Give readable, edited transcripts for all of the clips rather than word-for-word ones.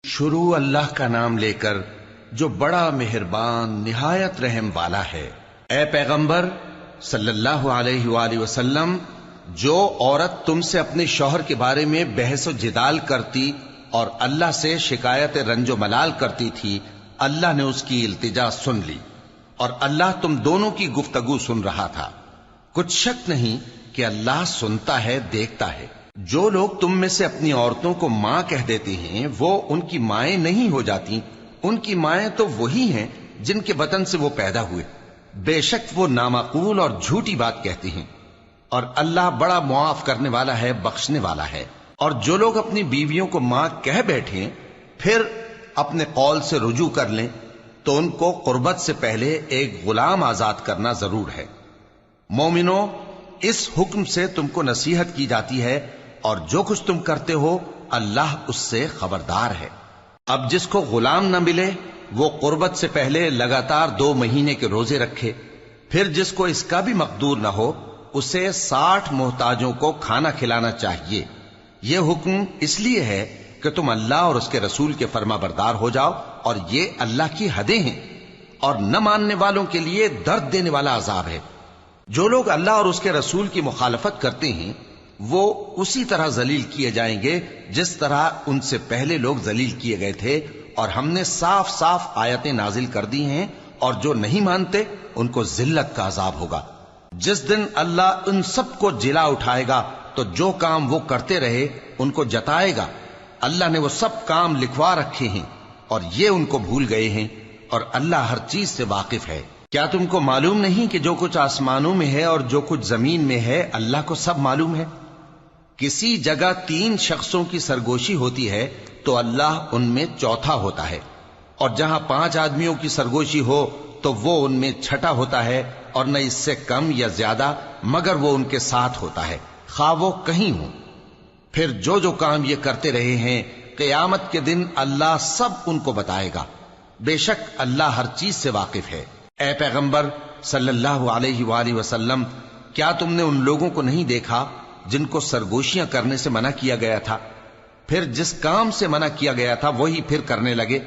شروع اللہ کا نام لے کر جو بڑا مہربان نہایت رحم والا ہے۔ اے پیغمبر صلی اللہ علیہ وآلہ وسلم، جو عورت تم سے اپنے شوہر کے بارے میں بحث و جدال کرتی اور اللہ سے شکایت رنج و ملال کرتی تھی، اللہ نے اس کی التجا سن لی اور اللہ تم دونوں کی گفتگو سن رہا تھا۔ کچھ شک نہیں کہ اللہ سنتا ہے، دیکھتا ہے۔ جو لوگ تم میں سے اپنی عورتوں کو ماں کہہ دیتے ہیں وہ ان کی مائیں نہیں ہو جاتی، ان کی مائیں تو وہی ہیں جن کے بطن سے وہ پیدا ہوئے۔ بے شک وہ نامعقول اور جھوٹی بات کہتے ہیں، اور اللہ بڑا معاف کرنے والا ہے، بخشنے والا ہے۔ اور جو لوگ اپنی بیویوں کو ماں کہہ بیٹھیں پھر اپنے قول سے رجوع کر لیں تو ان کو قربت سے پہلے ایک غلام آزاد کرنا ضرور ہے۔ مومنوں، اس حکم سے تم کو نصیحت کی جاتی ہے اور جو کچھ تم کرتے ہو اللہ اس سے خبردار ہے۔ اب جس کو غلام نہ ملے وہ قربت سے پہلے لگاتار 2 مہینے کے روزے رکھے، پھر جس کو اس کا بھی مقدور نہ ہو اسے 60 محتاجوں کو کھانا کھلانا چاہیے۔ یہ حکم اس لیے ہے کہ تم اللہ اور اس کے رسول کے فرما بردار ہو جاؤ، اور یہ اللہ کی حدیں ہیں، اور نہ ماننے والوں کے لیے درد دینے والا عذاب ہے۔ جو لوگ اللہ اور اس کے رسول کی مخالفت کرتے ہیں وہ اسی طرح ذلیل کیے جائیں گے جس طرح ان سے پہلے لوگ ذلیل کیے گئے تھے، اور ہم نے صاف صاف آیتیں نازل کر دی ہیں، اور جو نہیں مانتے ان کو ذلت کا عذاب ہوگا۔ جس دن اللہ ان سب کو جلا اٹھائے گا تو جو کام وہ کرتے رہے ان کو جتائے گا۔ اللہ نے وہ سب کام لکھوا رکھے ہیں اور یہ ان کو بھول گئے ہیں، اور اللہ ہر چیز سے واقف ہے۔ کیا تم کو معلوم نہیں کہ جو کچھ آسمانوں میں ہے اور جو کچھ زمین میں ہے اللہ کو سب معلوم ہے؟ کسی جگہ 3 شخصوں کی سرگوشی ہوتی ہے تو اللہ ان میں چوتھا ہوتا ہے، اور جہاں 5 آدمیوں کی سرگوشی ہو تو وہ ان میں چھٹا ہوتا ہے، اور نہ اس سے کم یا زیادہ مگر وہ ان کے ساتھ ہوتا ہے، خواہ وہ کہیں ہوں۔ پھر جو جو کام یہ کرتے رہے ہیں قیامت کے دن اللہ سب ان کو بتائے گا۔ بے شک اللہ ہر چیز سے واقف ہے۔ اے پیغمبر صلی اللہ علیہ وآلہ وسلم، کیا تم نے ان لوگوں کو نہیں دیکھا جن کو سرگوشیاں کرنے سے منع کیا گیا تھا، پھر جس کام سے منع کیا گیا تھا وہی پھر کرنے لگے؟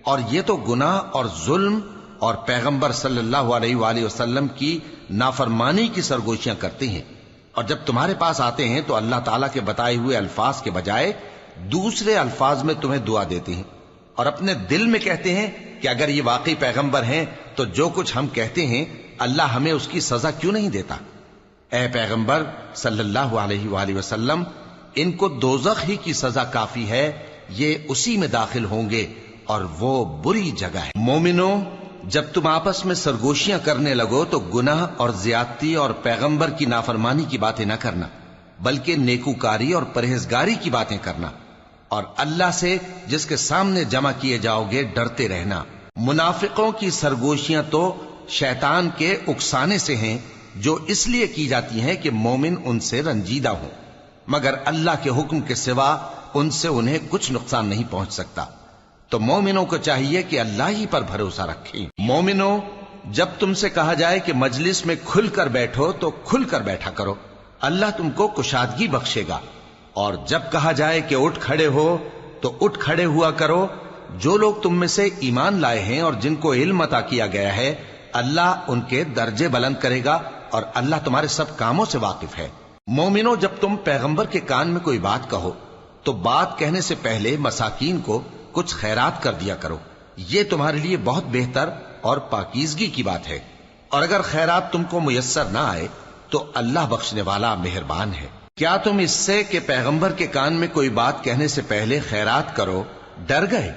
اور یہ تو گناہ اور ظلم اور پیغمبر صلی اللہ علیہ وآلہ وسلم کی نافرمانی کی سرگوشیاں کرتے ہیں، اور جب تمہارے پاس آتے ہیں تو اللہ تعالیٰ کے بتائے ہوئے الفاظ کے بجائے دوسرے الفاظ میں تمہیں دعا دیتے ہیں، اور اپنے دل میں کہتے ہیں کہ اگر یہ واقعی پیغمبر ہیں تو جو کچھ ہم کہتے ہیں اللہ ہمیں اس کی سزا کیوں نہیں دیتا؟ اے پیغمبر صلی اللہ علیہ وآلہ وسلم، ان کو دوزخ ہی کی سزا کافی ہے، یہ اسی میں داخل ہوں گے اور وہ بری جگہ ہے۔ مومنوں، جب تم آپس میں سرگوشیاں کرنے لگو تو گناہ اور زیادتی اور پیغمبر کی نافرمانی کی باتیں نہ کرنا، بلکہ نیکوکاری اور پرہیزگاری کی باتیں کرنا، اور اللہ سے جس کے سامنے جمع کیے جاؤ گے ڈرتے رہنا۔ منافقوں کی سرگوشیاں تو شیطان کے اکسانے سے ہیں جو اس لیے کی جاتی ہیں کہ مومن ان سے رنجیدہ ہوں، مگر اللہ کے حکم کے سوا ان سے انہیں کچھ نقصان نہیں پہنچ سکتا۔ تو مومنوں کو چاہیے کہ اللہ ہی پر بھروسہ رکھیں۔ مومنوں، جب تم سے کہا جائے کہ مجلس میں کھل کر بیٹھو تو کھل کر بیٹھا کرو، اللہ تم کو کشادگی بخشے گا، اور جب کہا جائے کہ اٹھ کھڑے ہو تو اٹھ کھڑے ہوا کرو۔ جو لوگ تم میں سے ایمان لائے ہیں اور جن کو علم عطا کیا گیا ہے اللہ ان کے درجے بلند کرے گا، اور اللہ تمہارے سب کاموں سے واقف ہے۔ مومنوں، جب تم پیغمبر کے کان میں کوئی بات کہو تو بات کہنے سے پہلے مساکین کو کچھ خیرات کر دیا کرو، یہ تمہارے لیے بہت بہتر اور پاکیزگی کی بات ہے، اور اگر خیرات تم کو میسر نہ آئے تو اللہ بخشنے والا مہربان ہے۔ کیا تم اس سے کہ پیغمبر کے کان میں کوئی بات کہنے سے پہلے خیرات کرو ڈر گئے؟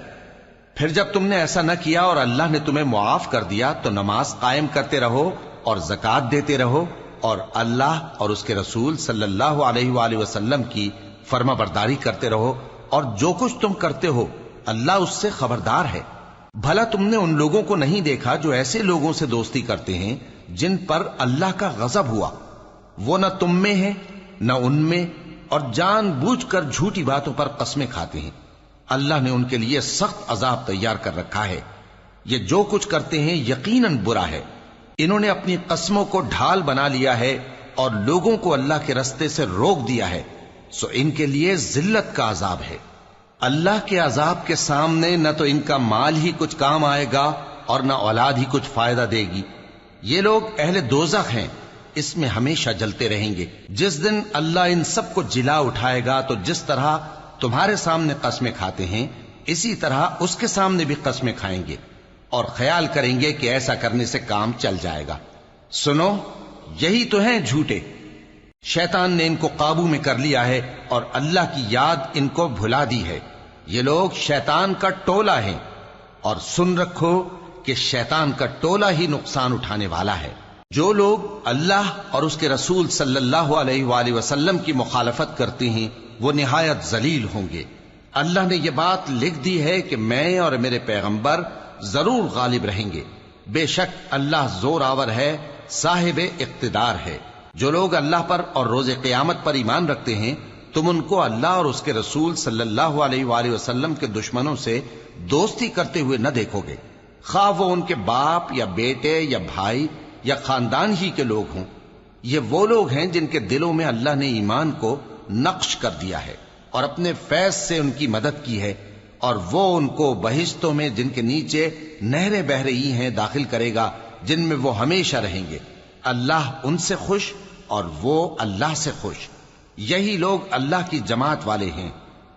پھر جب تم نے ایسا نہ کیا اور اللہ نے تمہیں معاف کر دیا تو نماز قائم کرتے رہو اور زکوٰۃ دیتے رہو، اور اللہ اور اس کے رسول صلی اللہ علیہ وآلہ وسلم کی فرما برداری کرتے رہو، اور جو کچھ تم کرتے ہو اللہ اس سے خبردار ہے۔ بھلا تم نے ان لوگوں کو نہیں دیکھا جو ایسے لوگوں سے دوستی کرتے ہیں جن پر اللہ کا غضب ہوا؟ وہ نہ تم میں ہے نہ ان میں، اور جان بوجھ کر جھوٹی باتوں پر قسمیں کھاتے ہیں۔ اللہ نے ان کے لیے سخت عذاب تیار کر رکھا ہے۔ یہ جو کچھ کرتے ہیں یقیناً برا ہے۔ انہوں نے اپنی قسموں کو ڈھال بنا لیا ہے اور لوگوں کو اللہ کے رستے سے روک دیا ہے، سو ان کے لیے ذلت کا عذاب ہے۔ اللہ کے عذاب کے سامنے نہ تو ان کا مال ہی کچھ کام آئے گا اور نہ اولاد ہی کچھ فائدہ دے گی۔ یہ لوگ اہل دوزخ ہیں، اس میں ہمیشہ جلتے رہیں گے۔ جس دن اللہ ان سب کو جلا اٹھائے گا تو جس طرح تمہارے سامنے قسمیں کھاتے ہیں اسی طرح اس کے سامنے بھی قسمیں کھائیں گے اور خیال کریں گے کہ ایسا کرنے سے کام چل جائے گا۔ سنو، یہی تو ہیں جھوٹے۔ شیطان نے ان کو قابو میں کر لیا ہے اور اللہ کی یاد ان کو بھلا دی ہے۔ یہ لوگ شیطان کا ٹولہ ہیں، اور سن رکھو کہ شیطان کا ٹولہ ہی نقصان اٹھانے والا ہے۔ جو لوگ اللہ اور اس کے رسول صلی اللہ علیہ وآلہ وسلم کی مخالفت کرتے ہیں وہ نہایت ذلیل ہوں گے۔ اللہ نے یہ بات لکھ دی ہے کہ میں اور میرے پیغمبر ضرور غالب رہیں گے۔ بے شک اللہ زور آور ہے، صاحب اقتدار ہے۔ جو لوگ اللہ پر اور روز قیامت پر ایمان رکھتے ہیں تم ان کو اللہ اور اس کے رسول صلی اللہ علیہ وآلہ وسلم کے دشمنوں سے دوستی کرتے ہوئے نہ دیکھو گے، خواہ وہ ان کے باپ یا بیٹے یا بھائی یا خاندان ہی کے لوگ ہوں۔ یہ وہ لوگ ہیں جن کے دلوں میں اللہ نے ایمان کو نقش کر دیا ہے اور اپنے فیض سے ان کی مدد کی ہے، اور وہ ان کو بہشتوں میں جن کے نیچے نہریں بہہ رہی ہیں داخل کرے گا، جن میں وہ ہمیشہ رہیں گے۔ اللہ ان سے خوش اور وہ اللہ سے خوش۔ یہی لوگ اللہ کی جماعت والے ہیں۔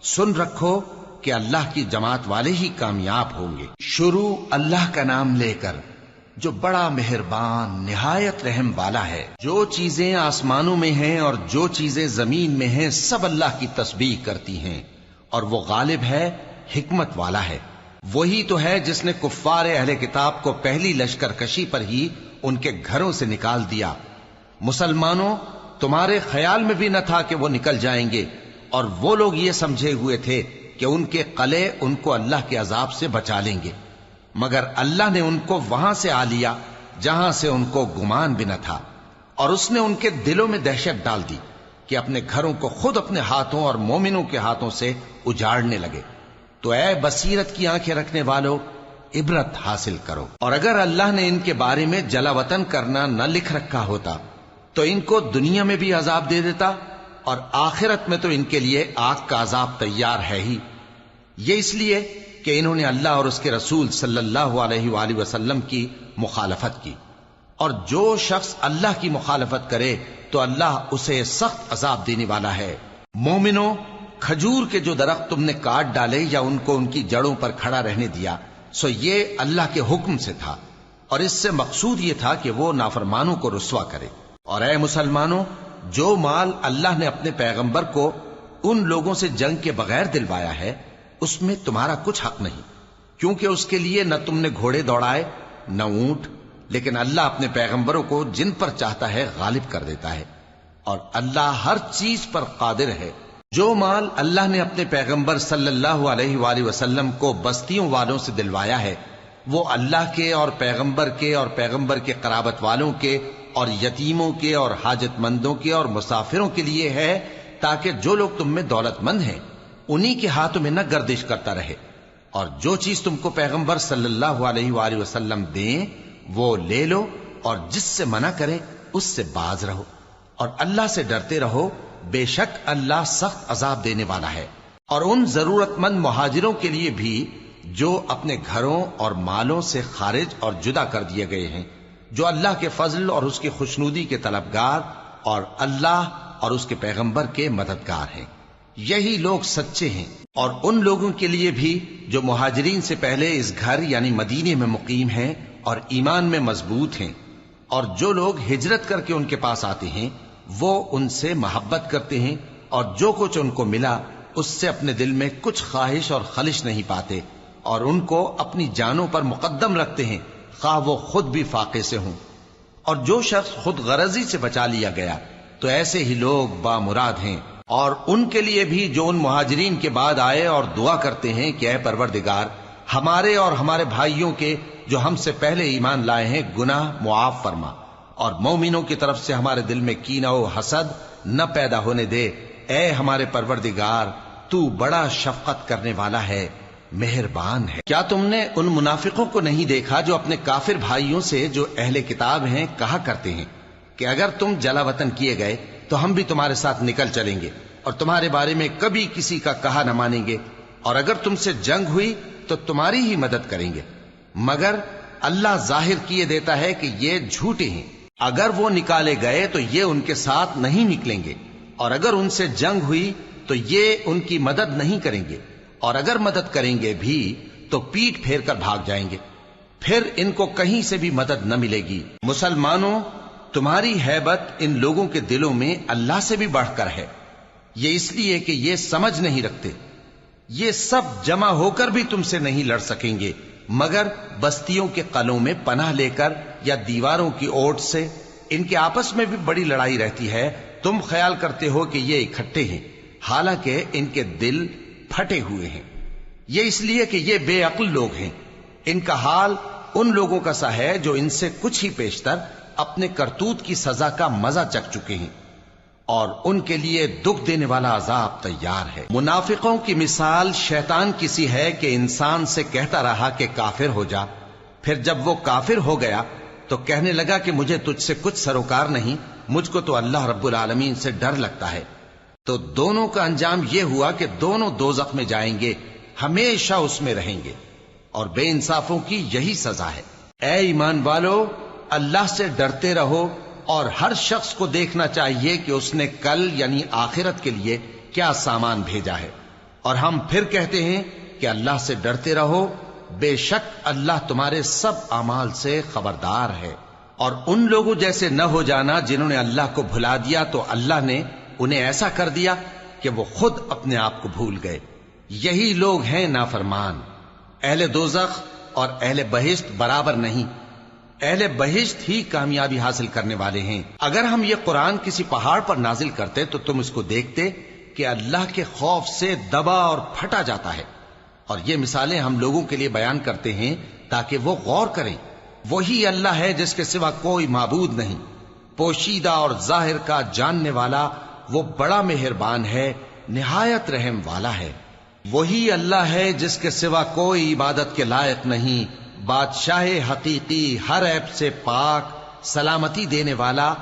سن رکھو کہ اللہ کی جماعت والے ہی کامیاب ہوں گے۔ شروع اللہ کا نام لے کر جو بڑا مہربان نہایت رحم والا ہے۔ جو چیزیں آسمانوں میں ہیں اور جو چیزیں زمین میں ہیں سب اللہ کی تسبیح کرتی ہیں، اور وہ غالب ہے، حکمت والا ہے۔ وہی تو ہے جس نے کفار اہل کتاب کو پہلی لشکر کشی پر ہی ان کے گھروں سے نکال دیا۔ مسلمانوں، تمہارے خیال میں بھی نہ تھا کہ وہ نکل جائیں گے، اور وہ لوگ یہ سمجھے ہوئے تھے کہ ان کے قلعے ان کو اللہ کے عذاب سے بچا لیں گے، مگر اللہ نے ان کو وہاں سے آ لیا جہاں سے ان کو گمان بھی نہ تھا، اور اس نے ان کے دلوں میں دہشت ڈال دی کہ اپنے گھروں کو خود اپنے ہاتھوں اور مومنوں کے ہاتھوں سے اجاڑنے لگے۔ تو اے بصیرت کی آنکھیں رکھنے والو، عبرت حاصل کرو۔ اور اگر اللہ نے ان کے بارے میں جلا وطن کرنا نہ لکھ رکھا ہوتا تو ان کو دنیا میں بھی عذاب دے دیتا، اور آخرت میں تو ان کے لیے آگ کا عذاب تیار ہے ہی۔ یہ اس لیے کہ انہوں نے اللہ اور اس کے رسول صلی اللہ علیہ وآلہ وسلم کی مخالفت کی، اور جو شخص اللہ کی مخالفت کرے تو اللہ اسے سخت عذاب دینے والا ہے۔ مومنوں، کھجور کے جو درخت تم نے کاٹ ڈالے یا ان کو ان کی جڑوں پر کھڑا رہنے دیا، سو یہ اللہ کے حکم سے تھا، اور اس سے مقصود یہ تھا کہ وہ نافرمانوں کو رسوا کرے۔ اور اے مسلمانوں، جو مال اللہ نے اپنے پیغمبر کو ان لوگوں سے جنگ کے بغیر دلوایا ہے اس میں تمہارا کچھ حق نہیں، کیونکہ اس کے لیے نہ تم نے گھوڑے دوڑائے نہ اونٹ، لیکن اللہ اپنے پیغمبروں کو جن پر چاہتا ہے غالب کر دیتا ہے، اور اللہ ہر چیز پر قادر ہے۔ جو مال اللہ نے اپنے پیغمبر صلی اللہ علیہ وآلہ وسلم کو بستیوں والوں سے دلوایا ہے وہ اللہ کے اور پیغمبر کے قرابت والوں کے اور یتیموں کے اور حاجت مندوں کے اور مسافروں کے لیے ہے، تاکہ جو لوگ تم میں دولت مند ہیں انہی کے ہاتھوں میں نہ گردش کرتا رہے، اور جو چیز تم کو پیغمبر صلی اللہ علیہ وآلہ وسلم دیں وہ لے لو، اور جس سے منع کریں اس سے باز رہو، اور اللہ سے ڈرتے رہو، بے شک اللہ سخت عذاب دینے والا ہے۔ اور ان ضرورت مند مہاجروں کے لیے بھی جو اپنے گھروں اور مالوں سے خارج اور جدا کر دیے گئے ہیں، جو اللہ کے فضل اور اس کی خوشنودی کے طلبگار اور اللہ اور اس کے پیغمبر کے مددگار ہیں، یہی لوگ سچے ہیں۔ اور ان لوگوں کے لیے بھی جو مہاجرین سے پہلے اس گھر یعنی مدینے میں مقیم ہیں اور ایمان میں مضبوط ہیں، اور جو لوگ ہجرت کر کے ان کے پاس آتے ہیں وہ ان سے محبت کرتے ہیں، اور جو کچھ ان کو ملا اس سے اپنے دل میں کچھ خواہش اور خلش نہیں پاتے، اور ان کو اپنی جانوں پر مقدم رکھتے ہیں خواہ وہ خود بھی فاقے سے ہوں۔ اور جو شخص خود غرضی سے بچا لیا گیا تو ایسے ہی لوگ بامراد ہیں۔ اور ان کے لیے بھی جو ان مہاجرین کے بعد آئے اور دعا کرتے ہیں کہ اے پروردگار ہمارے اور ہمارے بھائیوں کے جو ہم سے پہلے ایمان لائے ہیں گناہ معاف فرما، اور مومنوں کی طرف سے ہمارے دل میں کینہ و حسد نہ پیدا ہونے دے۔ اے ہمارے پروردگار، تو بڑا شفقت کرنے والا ہے، مہربان ہے۔ کیا تم نے ان منافقوں کو نہیں دیکھا جو اپنے کافر بھائیوں سے جو اہل کتاب ہیں کہا کرتے ہیں کہ اگر تم جلا وطن کیے گئے تو ہم بھی تمہارے ساتھ نکل چلیں گے اور تمہارے بارے میں کبھی کسی کا کہا نہ مانیں گے، اور اگر تم سے جنگ ہوئی تو تمہاری ہی مدد کریں گے، مگر اللہ ظاہر کیے دیتا ہے کہ یہ جھوٹے ہیں۔ اگر وہ نکالے گئے تو یہ ان کے ساتھ نہیں نکلیں گے، اور اگر ان سے جنگ ہوئی تو یہ ان کی مدد نہیں کریں گے، اور اگر مدد کریں گے بھی تو پیٹ پھیر کر بھاگ جائیں گے، پھر ان کو کہیں سے بھی مدد نہ ملے گی۔ مسلمانوں، تمہاری ہیبت ان لوگوں کے دلوں میں اللہ سے بھی بڑھ کر ہے، یہ اس لیے کہ یہ سمجھ نہیں رکھتے۔ یہ سب جمع ہو کر بھی تم سے نہیں لڑ سکیں گے، مگر بستیوں کے قلعوں میں پناہ لے کر یا دیواروں کی اوٹ سے۔ ان کے آپس میں بھی بڑی لڑائی رہتی ہے، تم خیال کرتے ہو کہ یہ اکٹھے ہیں، حالانکہ ان کے دل پھٹے ہوئے ہیں۔ یہ اس لیے کہ یہ بے عقل لوگ ہیں۔ ان کا حال ان لوگوں کا سا ہے جو ان سے کچھ ہی پیشتر اپنے کرتوت کی سزا کا مزہ چکھ چکے ہیں، اور ان کے لیے دکھ دینے والا عذاب تیار ہے۔ منافقوں کی مثال شیطان کی سی ہے کہ انسان سے کہتا رہا کہ کافر ہو جا، پھر جب وہ کافر ہو گیا تو کہنے لگا کہ مجھے تجھ سے کچھ سروکار نہیں، مجھ کو تو اللہ رب العالمین سے ڈر لگتا ہے۔ تو دونوں کا انجام یہ ہوا کہ دونوں دوزخ میں جائیں گے، ہمیشہ اس میں رہیں گے، اور بے انصافوں کی یہی سزا ہے۔ اے ایمان والو، اللہ سے ڈرتے رہو، اور ہر شخص کو دیکھنا چاہیے کہ اس نے کل یعنی آخرت کے لیے کیا سامان بھیجا ہے، اور ہم پھر کہتے ہیں کہ اللہ سے ڈرتے رہو، بے شک اللہ تمہارے سب اعمال سے خبردار ہے۔ اور ان لوگوں جیسے نہ ہو جانا جنہوں نے اللہ کو بھلا دیا تو اللہ نے انہیں ایسا کر دیا کہ وہ خود اپنے آپ کو بھول گئے۔ یہی لوگ ہیں نافرمان۔ اہل دوزخ اور اہل بہشت برابر نہیں، اہل بہشت ہی کامیابی حاصل کرنے والے ہیں۔ اگر ہم یہ قرآن کسی پہاڑ پر نازل کرتے تو تم اس کو دیکھتے کہ اللہ کے خوف سے دبا اور پھٹا جاتا ہے، اور یہ مثالیں ہم لوگوں کے لیے بیان کرتے ہیں تاکہ وہ غور کریں۔ وہی اللہ ہے جس کے سوا کوئی معبود نہیں، پوشیدہ اور ظاہر کا جاننے والا، وہ بڑا مہربان ہے، نہایت رحم والا ہے۔ وہی اللہ ہے جس کے سوا کوئی عبادت کے لائق نہیں، بادشاہ حقیقی، ہر عیب سے پاک، سلامتی دینے والا،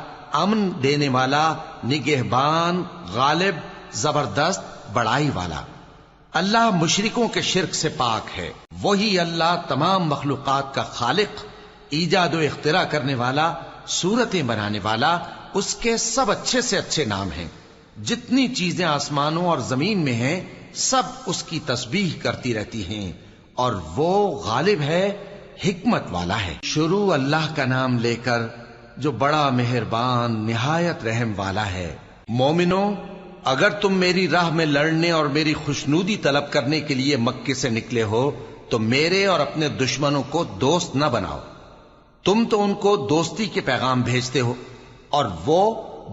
امن دینے والا، نگہبان، غالب، زبردست، بڑائی والا۔ اللہ مشرکوں کے شرک سے پاک ہے۔ وہی اللہ تمام مخلوقات کا خالق، ایجاد و اختراع کرنے والا، صورتیں بنانے والا، اس کے سب اچھے سے اچھے نام ہیں۔ جتنی چیزیں آسمانوں اور زمین میں ہیں سب اس کی تسبیح کرتی رہتی ہیں، اور وہ غالب ہے، حکمت والا ہے۔ شروع اللہ کا نام لے کر جو بڑا مہربان نہایت رحم والا ہے۔ مومنو، اگر تم میری راہ میں لڑنے اور میری خوشنودی طلب کرنے کے لیے مکے سے نکلے ہو تو میرے اور اپنے دشمنوں کو دوست نہ بناؤ۔ تم تو ان کو دوستی کے پیغام بھیجتے ہو، اور وہ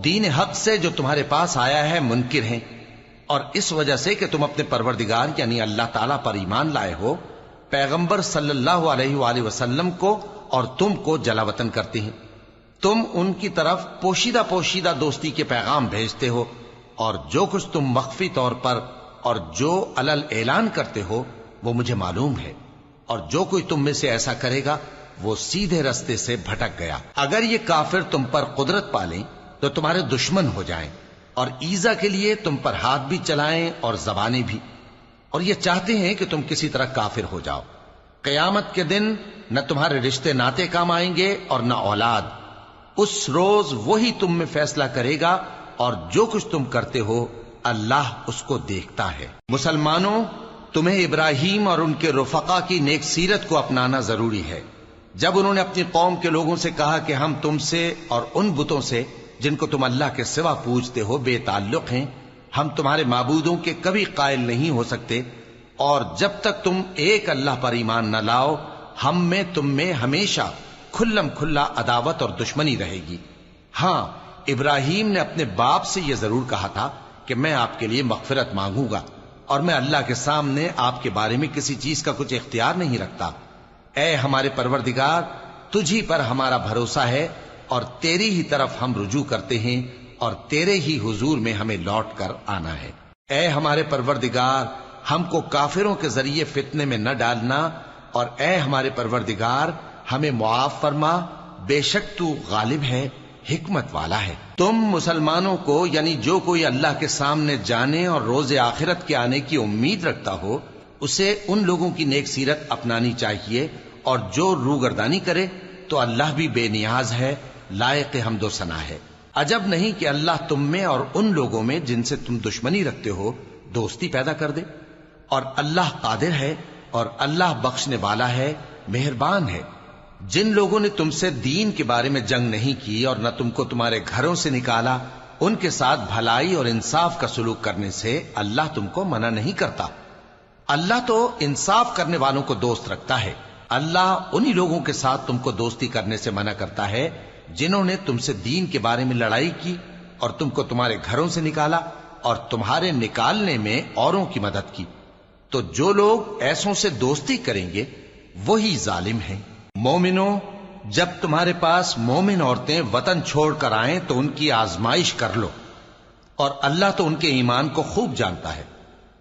دین حق سے جو تمہارے پاس آیا ہے منکر ہیں، اور اس وجہ سے کہ تم اپنے پروردگار یعنی اللہ تعالیٰ پر ایمان لائے ہو، پیغمبر صلی اللہ علیہ وآلہ وسلم کو اور تم کو جلا وطن کرتے ہیں۔ تم ان کی طرف پوشیدہ پوشیدہ دوستی کے پیغام بھیجتے ہو، اور جو کچھ تم مخفی طور پر اور جو علل اعلان کرتے ہو وہ مجھے معلوم ہے، اور جو کوئی تم میں سے ایسا کرے گا وہ سیدھے رستے سے بھٹک گیا۔ اگر یہ کافر تم پر قدرت پالیں تو تمہارے دشمن ہو جائیں، اور ایذا کے لیے تم پر ہاتھ بھی چلائیں اور زبانیں بھی، اور یہ چاہتے ہیں کہ تم کسی طرح کافر ہو جاؤ۔ قیامت کے دن نہ تمہارے رشتے ناتے کام آئیں گے اور نہ اولاد۔ اس روز وہی تم میں فیصلہ کرے گا، اور جو کچھ تم کرتے ہو اللہ اس کو دیکھتا ہے۔ مسلمانوں، تمہیں ابراہیم اور ان کے رفقا کی نیک سیرت کو اپنانا ضروری ہے۔ جب انہوں نے اپنی قوم کے لوگوں سے کہا کہ ہم تم سے اور ان بتوں سے جن کو تم اللہ کے سوا پوجتے ہو بے تعلق ہیں، ہم تمہارے معبودوں کے کبھی قائل نہیں ہو سکتے، اور جب تک تم ایک اللہ پر ایمان نہ لاؤ ہم میں تم میں ہمیشہ کھلم کھلا عداوت اور دشمنی رہے گی۔ ہاں، ابراہیم نے اپنے باپ سے یہ ضرور کہا تھا کہ میں آپ کے لیے مغفرت مانگوں گا، اور میں اللہ کے سامنے آپ کے بارے میں کسی چیز کا کچھ اختیار نہیں رکھتا۔ اے ہمارے پروردگار، تجھی پر ہمارا بھروسہ ہے، اور تیری ہی طرف ہم رجوع کرتے ہیں، اور تیرے ہی حضور میں ہمیں لوٹ کر آنا ہے۔ اے ہمارے پروردگار، ہم کو کافروں کے ذریعے فتنے میں نہ ڈالنا، اور اے ہمارے پروردگار ہمیں معاف فرما، بے شک تو غالب ہے، حکمت والا ہے۔ تم مسلمانوں کو یعنی جو کوئی اللہ کے سامنے جانے اور روز آخرت کے آنے کی امید رکھتا ہو اسے ان لوگوں کی نیک سیرت اپنانی چاہیے، اور جو روگردانی کرے تو اللہ بھی بے نیاز ہے، لائق حمد و ثنا ہے۔ عجب نہیں کہ اللہ تم میں اور ان لوگوں میں جن سے تم دشمنی رکھتے ہو دوستی پیدا کر دے، اور اللہ قادر ہے اور اللہ بخشنے والا ہے، مہربان ہے۔ جن لوگوں نے تم سے دین کے بارے میں جنگ نہیں کی اور نہ تم کو تمہارے گھروں سے نکالا، ان کے ساتھ بھلائی اور انصاف کا سلوک کرنے سے اللہ تم کو منع نہیں کرتا۔ اللہ تو انصاف کرنے والوں کو دوست رکھتا ہے۔ اللہ انہی لوگوں کے ساتھ تم کو دوستی کرنے سے منع کرتا ہے جنہوں نے تم سے دین کے بارے میں لڑائی کی اور تم کو تمہارے گھروں سے نکالا اور تمہارے نکالنے میں اوروں کی مدد کی۔ تو جو لوگ ایسوں سے دوستی کریں گے وہی ظالم ہیں۔ مومنوں، جب تمہارے پاس مومن عورتیں وطن چھوڑ کر آئیں تو ان کی آزمائش کر لو، اور اللہ تو ان کے ایمان کو خوب جانتا ہے۔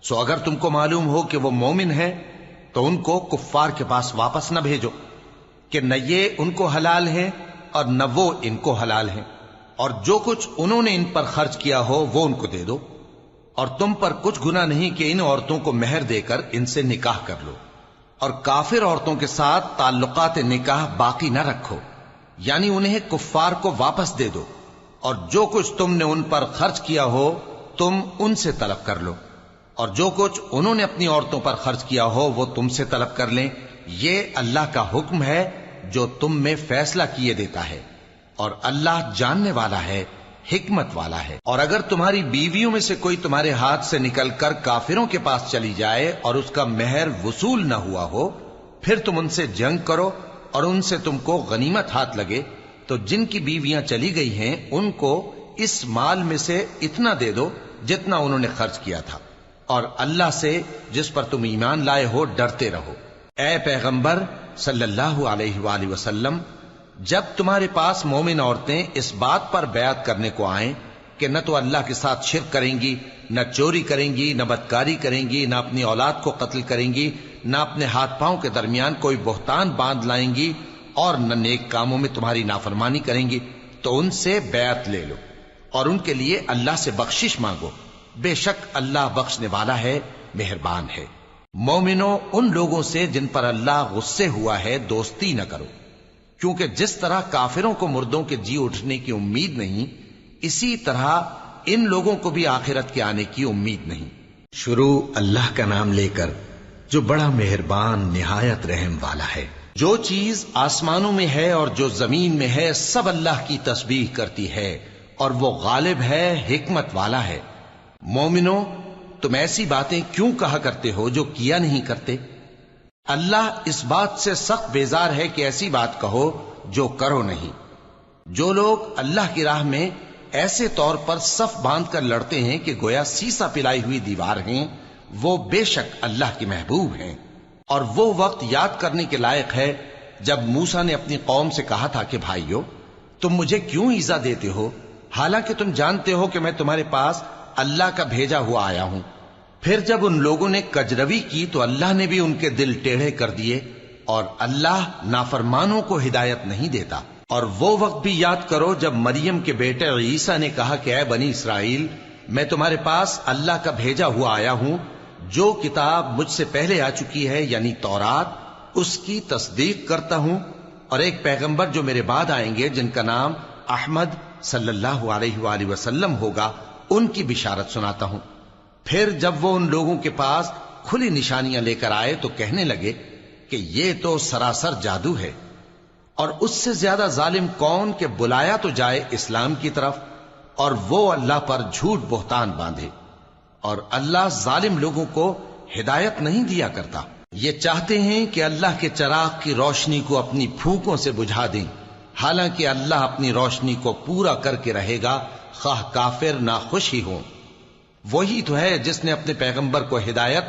سو اگر تم کو معلوم ہو کہ وہ مومن ہیں تو ان کو کفار کے پاس واپس نہ بھیجو کہ نہ یہ ان کو حلال ہیں اور نہ وہ ان کو حلال ہیں، اور جو کچھ انہوں نے ان پر خرچ کیا ہو وہ ان کو دے دو، اور تم پر کچھ گناہ نہیں کہ ان عورتوں کو مہر دے کر ان سے نکاح کر لو، اور کافر عورتوں کے ساتھ تعلقات نکاح باقی نہ رکھو، یعنی انہیں کفار کو واپس دے دو، اور جو کچھ تم نے ان پر خرچ کیا ہو تم ان سے طلب کر لو، اور جو کچھ انہوں نے اپنی عورتوں پر خرچ کیا ہو وہ تم سے طلب کر لیں۔ یہ اللہ کا حکم ہے جو تم میں فیصلہ کیے دیتا ہے، اور اللہ جاننے والا ہے، حکمت والا ہے۔ اور اگر تمہاری بیویوں میں سے کوئی تمہارے ہاتھ سے نکل کر کافروں کے پاس چلی جائے اور اس کا مہر وصول نہ ہوا ہو، پھر تم ان سے جنگ کرو اور ان سے تم کو غنیمت ہاتھ لگے، تو جن کی بیویاں چلی گئی ہیں ان کو اس مال میں سے اتنا دے دو جتنا انہوں نے خرچ کیا تھا، اور اللہ سے جس پر تم ایمان لائے ہو ڈرتے رہو۔ اے پیغمبر صلی اللہ علیہ وآلہ وسلم، جب تمہارے پاس مومن عورتیں اس بات پر بیعت کرنے کو آئیں کہ نہ تو اللہ کے ساتھ شرک کریں گی، نہ چوری کریں گی، نہ بدکاری کریں گی، نہ اپنی اولاد کو قتل کریں گی، نہ اپنے ہاتھ پاؤں کے درمیان کوئی بہتان باندھ لائیں گی، اور نہ نیک کاموں میں تمہاری نافرمانی کریں گی، تو ان سے بیعت لے لو اور ان کے لیے اللہ سے بخشش مانگو، بے شک اللہ بخشنے والا ہے، مہربان ہے۔ مومنوں، ان لوگوں سے جن پر اللہ غصے ہوا ہے دوستی نہ کرو، کیونکہ جس طرح کافروں کو مردوں کے جی اٹھنے کی امید نہیں، اسی طرح ان لوگوں کو بھی آخرت کے آنے کی امید نہیں۔ شروع اللہ کا نام لے کر جو بڑا مہربان نہایت رحم والا ہے۔ جو چیز آسمانوں میں ہے اور جو زمین میں ہے سب اللہ کی تسبیح کرتی ہے، اور وہ غالب ہے، حکمت والا ہے۔ مومنوں، تم ایسی باتیں کیوں کہا کرتے ہو جو کیا نہیں کرتے؟ اللہ اس بات سے سخت بیزار ہے کہ ایسی بات کہو جو کرو نہیں۔ جو لوگ اللہ کی راہ میں ایسے طور پر صف باندھ کر لڑتے ہیں کہ گویا سیسا پلائی ہوئی دیوار ہیں، وہ بے شک اللہ کے محبوب ہیں۔ اور وہ وقت یاد کرنے کے لائق ہے جب موسیٰ نے اپنی قوم سے کہا تھا کہ بھائیو، تم مجھے کیوں ایذا دیتے ہو، حالانکہ تم جانتے ہو کہ میں تمہارے پاس اللہ کا بھیجا ہوا آیا ہوں۔ پھر جب ان لوگوں نے کجروی کی تو اللہ نے بھی ان کے دل ٹیڑھے کر دیے، اور اللہ نافرمانوں کو ہدایت نہیں دیتا۔ اور وہ وقت بھی یاد کرو جب مریم کے بیٹے عیسیٰ نے کہا کہ اے بنی اسرائیل، میں تمہارے پاس اللہ کا بھیجا ہوا آیا ہوں، جو کتاب مجھ سے پہلے آ چکی ہے یعنی تورات، اس کی تصدیق کرتا ہوں، اور ایک پیغمبر جو میرے بعد آئیں گے جن کا نام احمد صلی اللہ علیہ وآلہ وسلم ہوگا، ان کی بشارت سناتا ہوں۔ پھر جب وہ ان لوگوں کے پاس کھلی نشانیاں لے کر آئے تو کہنے لگے کہ یہ تو سراسر جادو ہے، اور اس سے زیادہ ظالم کون کہ بلایا تو جائے اسلام کی طرف اور وہ اللہ پر جھوٹ بہتان باندھے، اور اللہ ظالم لوگوں کو ہدایت نہیں دیا کرتا۔ یہ چاہتے ہیں کہ اللہ کے چراغ کی روشنی کو اپنی پھونکوں سے بجھا دیں، حالانکہ اللہ اپنی روشنی کو پورا کر کے رہے گا، خواہ کافر ناخوش ہی ہوں۔ وہی تو ہے جس نے اپنے پیغمبر کو ہدایت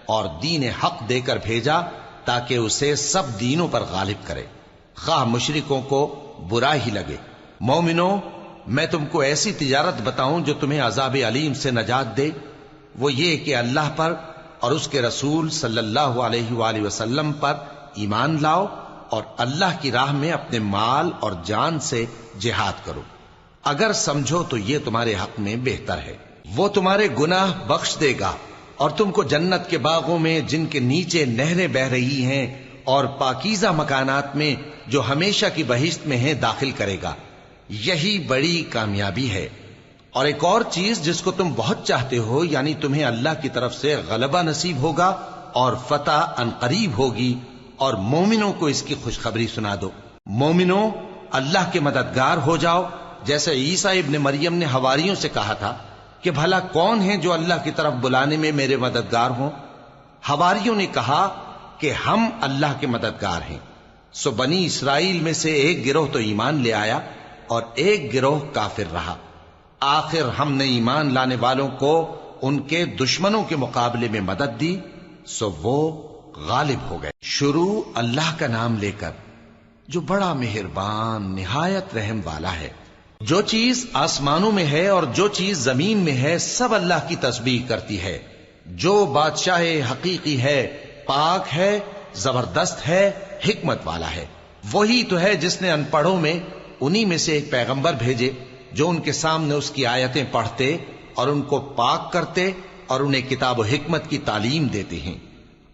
اور دین حق دے کر بھیجا تاکہ اسے سب دینوں پر غالب کرے، خواہ مشرکوں کو برا ہی لگے۔ مومنوں، میں تم کو ایسی تجارت بتاؤں جو تمہیں عذاب علیم سے نجات دے؟ وہ یہ کہ اللہ پر اور اس کے رسول صلی اللہ علیہ وآلہ وسلم پر ایمان لاؤ، اور اللہ کی راہ میں اپنے مال اور جان سے جہاد کرو، اگر سمجھو تو یہ تمہارے حق میں بہتر ہے۔ وہ تمہارے گناہ بخش دے گا اور تم کو جنت کے باغوں میں جن کے نیچے نہریں بہ رہی ہیں اور پاکیزہ مکانات میں جو ہمیشہ کی بہشت میں ہیں داخل کرے گا۔ یہی بڑی کامیابی ہے۔ اور ایک اور چیز جس کو تم بہت چاہتے ہو، یعنی تمہیں اللہ کی طرف سے غلبہ نصیب ہوگا اور فتح عنقریب ہوگی، اور مومنوں کو اس کی خوشخبری سنا دو۔ مومنوں، اللہ کے مددگار ہو جاؤ، جیسے عیسیٰ ابن مریم نے حواریوں سے کہا تھا کہ بھلا کون ہے جو اللہ کی طرف بلانے میں میرے مددگار ہوں؟ حواریوں نے کہا کہ ہم اللہ کے مددگار ہیں۔ سو بنی اسرائیل میں سے ایک گروہ تو ایمان لے آیا اور ایک گروہ کافر رہا۔ آخر ہم نے ایمان لانے والوں کو ان کے دشمنوں کے مقابلے میں مدد دی، سو وہ غالب ہو گئے۔ شروع اللہ کا نام لے کر جو بڑا مہربان نہایت رحم والا ہے۔ جو چیز آسمانوں میں ہے اور جو چیز زمین میں ہے سب اللہ کی تسبیح کرتی ہے۔ جو بادشاہ حقیقی ہے، پاک ہے، زبردست ہے، حکمت والا ہے۔ وہی تو ہے جس نے ان پڑھوں میں انہی میں سے ایک پیغمبر بھیجے جو ان کے سامنے اس کی آیتیں پڑھتے اور ان کو پاک کرتے اور انہیں کتاب و حکمت کی تعلیم دیتے ہیں۔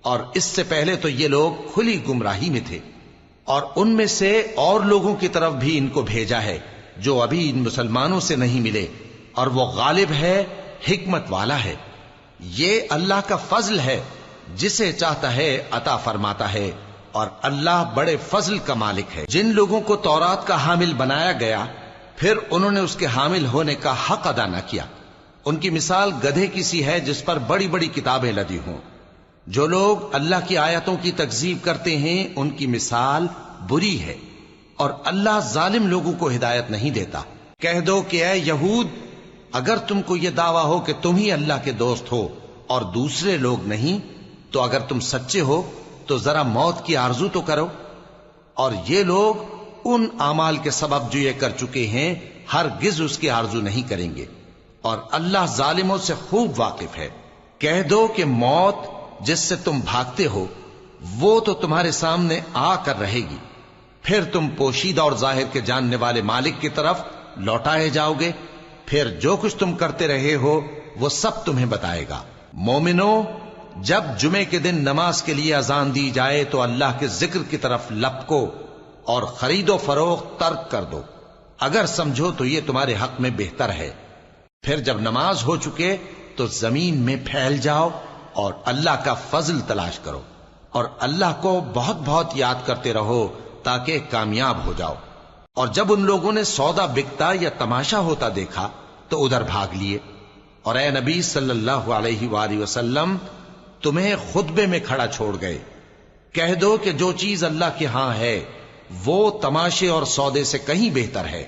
اور اس سے پہلے تو یہ لوگ کھلی گمراہی میں تھے، اور ان میں سے اور لوگوں کی طرف بھی ان کو بھیجا ہے جو ابھی ان مسلمانوں سے نہیں ملے، اور وہ غالب ہے، حکمت والا ہے۔ یہ اللہ کا فضل ہے، جسے چاہتا ہے عطا فرماتا ہے، اور اللہ بڑے فضل کا مالک ہے۔ جن لوگوں کو تورات کا حامل بنایا گیا پھر انہوں نے اس کے حامل ہونے کا حق ادا نہ کیا، ان کی مثال گدھے کی سی ہے جس پر بڑی بڑی کتابیں لدی ہوں۔ جو لوگ اللہ کی آیتوں کی تکذیب کرتے ہیں ان کی مثال بری ہے، اور اللہ ظالم لوگوں کو ہدایت نہیں دیتا۔ کہہ دو کہ اے یہود، اگر تم کو یہ دعویٰ ہو کہ تم ہی اللہ کے دوست ہو اور دوسرے لوگ نہیں، تو اگر تم سچے ہو تو ذرا موت کی آرزو تو کرو۔ اور یہ لوگ ان اعمال کے سبب جو یہ کر چکے ہیں ہرگز اس کی آرزو نہیں کریں گے، اور اللہ ظالموں سے خوب واقف ہے۔ کہہ دو کہ موت جس سے تم بھاگتے ہو وہ تو تمہارے سامنے آ کر رہے گی، پھر تم پوشیدہ اور ظاہر کے جاننے والے مالک کی طرف لوٹائے جاؤ گے، پھر جو کچھ تم کرتے رہے ہو وہ سب تمہیں بتائے گا۔ مومنو، جب جمعے کے دن نماز کے لیے اذان دی جائے تو اللہ کے ذکر کی طرف لپکو اور خرید و فروخت ترک کر دو، اگر سمجھو تو یہ تمہارے حق میں بہتر ہے۔ پھر جب نماز ہو چکے تو زمین میں پھیل جاؤ اور اللہ کا فضل تلاش کرو، اور اللہ کو بہت بہت یاد کرتے رہو تاکہ کامیاب ہو جاؤ۔ اور جب ان لوگوں نے سودا بکتا یا تماشا ہوتا دیکھا تو ادھر بھاگ لیے، اور اے نبی صلی اللہ علیہ وآلہ وسلم تمہیں خطبے میں کھڑا چھوڑ گئے۔ کہہ دو کہ جو چیز اللہ کے ہاں ہے وہ تماشے اور سودے سے کہیں بہتر ہے،